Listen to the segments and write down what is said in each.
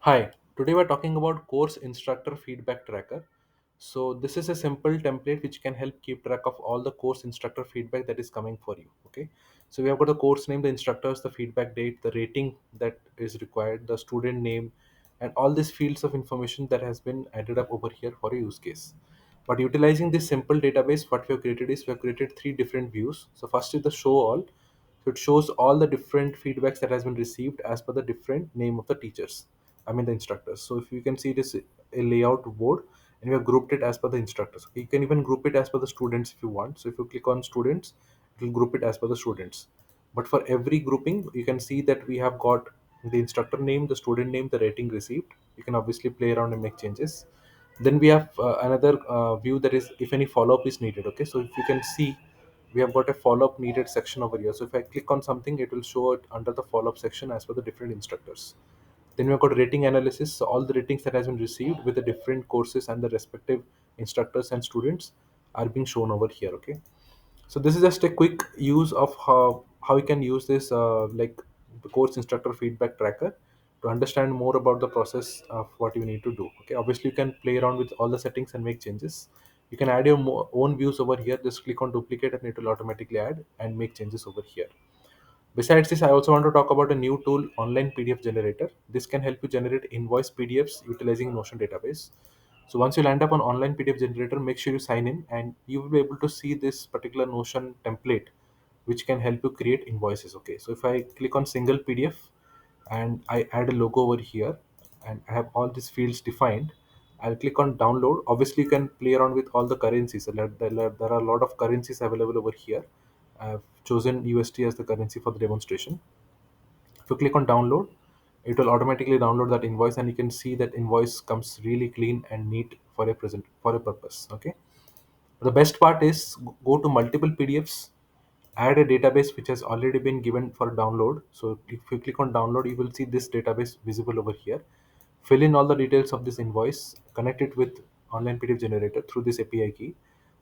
Hi, today we're talking about Course Instructor Feedback Tracker. So this is a simple template which can help keep track of all the course instructor feedback that is coming for you. Okay, so we have got the course name, the instructors, the feedback date, the rating that is required, the student name, and all these fields of information that has been added up over here for a use case. But utilizing this simple database, what we have created is we have created three different views. So first is the show all. So it shows all the different feedbacks that has been received as per the different name of the teachers. I mean the instructors. So if you can see, it is a layout board, and we have grouped it as per the instructors. Okay, you can even group it as per the students if you want. So if you click on students, it will group it as per the students. But for every grouping, you can see that we have got the instructor name, the student name, the rating received. You can obviously play around and make changes. Then we have another view, that is if any follow-up is needed. Okay, so if you can see, we have got a follow-up needed section over here. So if I click on something, it will show it under the follow-up section as per the different instructors. Then we've got rating analysis. So all the ratings that has been received with the different courses and the respective instructors and students are being shown over here. Okay, so this is just a quick use of how you can use this like the course instructor feedback tracker to understand more about the process of what you need to do. Okay, obviously you can play around with all the settings and make changes. You can add your own views over here. Just click on duplicate and it will automatically add and make changes over here. Besides this, I also want to talk about a new tool, Online PDF Generator. This can help you generate invoice PDFs utilizing Notion database. So once you land up on Online PDF Generator, make sure you sign in and you will be able to see this particular Notion template which can help you create invoices. Okay, so if I click on single PDF and I add a logo over here and I have all these fields defined, I'll click on download. Obviously, you can play around with all the currencies. So there are a lot of currencies available over here. I've chosen USD as the currency for the demonstration. If you click on download, it will automatically download that invoice, and you can see that invoice comes really clean and neat for a present for a purpose. Okay. The best part is go to multiple PDFs, add a database which has already been given for download. So if you click on download, you will see this database visible over here. Fill in all the details of this invoice, connect it with online PDF generator through this API key,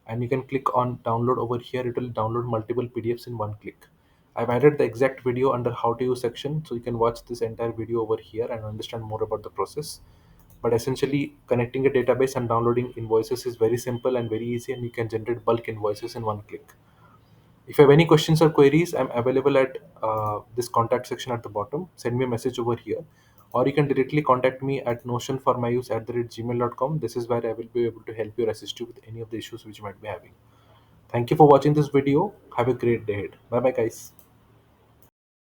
and you can click on download over here. It will download multiple PDFs in one click. I've added the exact video under how to use section, so you can watch this entire video over here and understand more about the process. But essentially, connecting a database and downloading invoices is very simple and very easy, and you can generate bulk invoices in one click. If you have any questions or queries, I'm available at this contact section at the bottom. Send me a message over here, or you can directly contact me at notionformyuse@gmail.com. This is where I will be able to help you or assist you with any of the issues which you might be having. Thank you for watching this video. Have a great day ahead. Bye bye, guys.